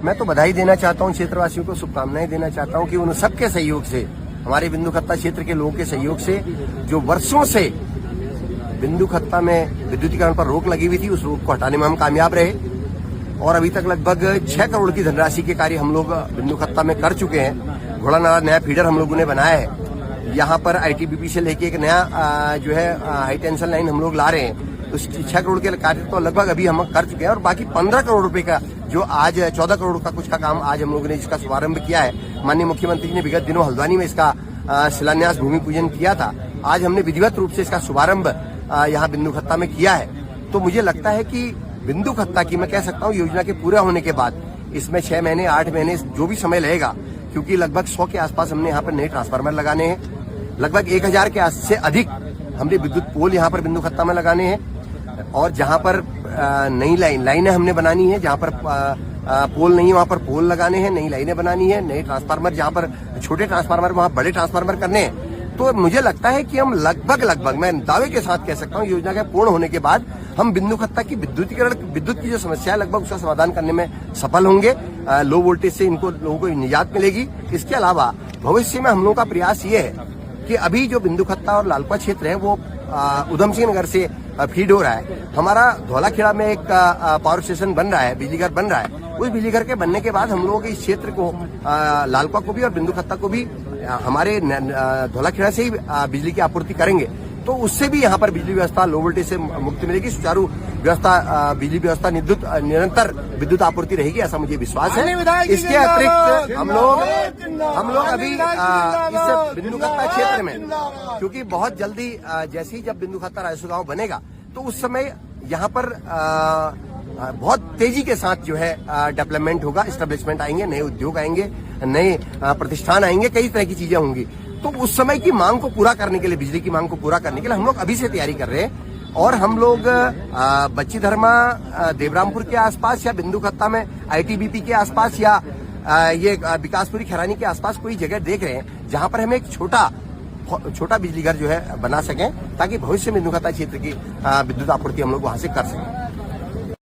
मैं तो बधाई देना चाहता हूँ, क्षेत्रवासियों को शुभकामनाएं देना चाहता हूँ कि उन सबके सहयोग से, हमारे बिंदु खत्ता क्षेत्र के लोगों के सहयोग से, जो वर्षों से बिंदु खत्ता में विद्युतीकरण पर रोक लगी हुई थी, उस रोक को हटाने में हम कामयाब रहे और अभी तक लगभग 6 करोड़ की धनराशि के कार्य हम लोग बिंदु खत्ता में कर चुके हैं। घोड़ा नाला नया फीडर हम लोगों ने बनाया है। यहाँ पर ITBP से लेके एक नया जो है हाई टेंशन लाइन हम लोग ला रहे हैं। तो 6 करोड़ के कार्य तो लगभग अभी हम कर चुके हैं और बाकी 15 करोड़ रुपए का जो आज 14 करोड़ का कुछ का काम आज हम लोगों ने जिसका शुभारंभ किया है। माननीय मुख्यमंत्री ने विगत दिनों हल्द्वानी में इसका शिलान्यास भूमि पूजन किया था। आज हमने विधिवत रूप से इसका शुभारंभ यहाँ बिंदु खत्ता में किया है। तो मुझे लगता है कि बिंदु खत्ता की मैं कह सकता हूँ योजना के पूरा होने के बाद इसमें 6 महीने 8 महीने जो भी समय लगेगा, क्योंकि लगभग 100 के आसपास हमने यहाँ पर नए ट्रांसफार्मर लगाने हैं, लगभग 1000 के से अधिक हमने विद्युत पोल यहाँ पर बिंदु खत्ता में लगाने हैं और जहाँ पर नई लाइनें हमने बनानी है, जहाँ पर पोल नहीं है वहाँ पर पोल लगाने हैं, नई लाइनें बनानी है, नए ट्रांसफार्मर जहाँ पर छोटे ट्रांसफार्मर वहाँ बड़े ट्रांसफार्मर करने हैं। तो मुझे लगता है कि हम लगभग मैं दावे के साथ कह सकता हूँ योजना के पूर्ण होने के बाद हम बिंदु खत्ता की विद्युत की जो समस्या है लगभग उसका समाधान करने में सफल होंगे। लो वोल्टेज से इनको लोगों को निजात मिलेगी। इसके अलावा भविष्य में हम लोगों का प्रयास ये है कि अभी जो बिंदु खत्ता और लालपुआ क्षेत्र है वो उधम सिंह नगर से फीड हो रहा है। हमारा धौलाखेड़ा में एक पावर स्टेशन बन रहा है, बिजली घर बन रहा है। उस बिजली घर के बनने के बाद हम लोगों के इस क्षेत्र को लालपुआ को भी और बिंदु खत्ता को भी हमारे धौलाखेड़ा से ही बिजली की आपूर्ति करेंगे। तो उससे भी यहाँ पर बिजली व्यवस्था लो वोल्टेज से मुक्ति मिलेगी, सुचारू व्यवस्था बिजली व्यवस्था निरंतर विद्युत आपूर्ति रहेगी, ऐसा मुझे विश्वास है। इसके अतिरिक्त हम लोग अभी इस बिंदु खत्ता क्षेत्र में, क्योंकि बहुत जल्दी जैसे ही जब बिंदु खत्ता राजस्व गांव बनेगा तो उस समय यहाँ पर बहुत तेजी के साथ जो है डेवलपमेंट होगा, एस्टेब्लिशमेंट आएंगे, नए उद्योग आएंगे, नए प्रतिष्ठान आएंगे, कई तरह की चीजें होंगी। तो उस समय की मांग को पूरा करने के लिए, बिजली की मांग को पूरा करने के लिए हम लोग अभी से तैयारी कर रहे हैं और हम लोग बच्ची धर्मा देवरामपुर के आसपास या बिंदु खत्ता में ITBP के आसपास या ये विकासपुरी खैरानी के आसपास कोई जगह देख रहे हैं जहां पर हमें एक छोटा बिजली घर जो है बना सकें, ताकि भविष्य में बिंदु खत्ता क्षेत्र की विद्युत आपूर्ति हम लोग वहां से कर सकें।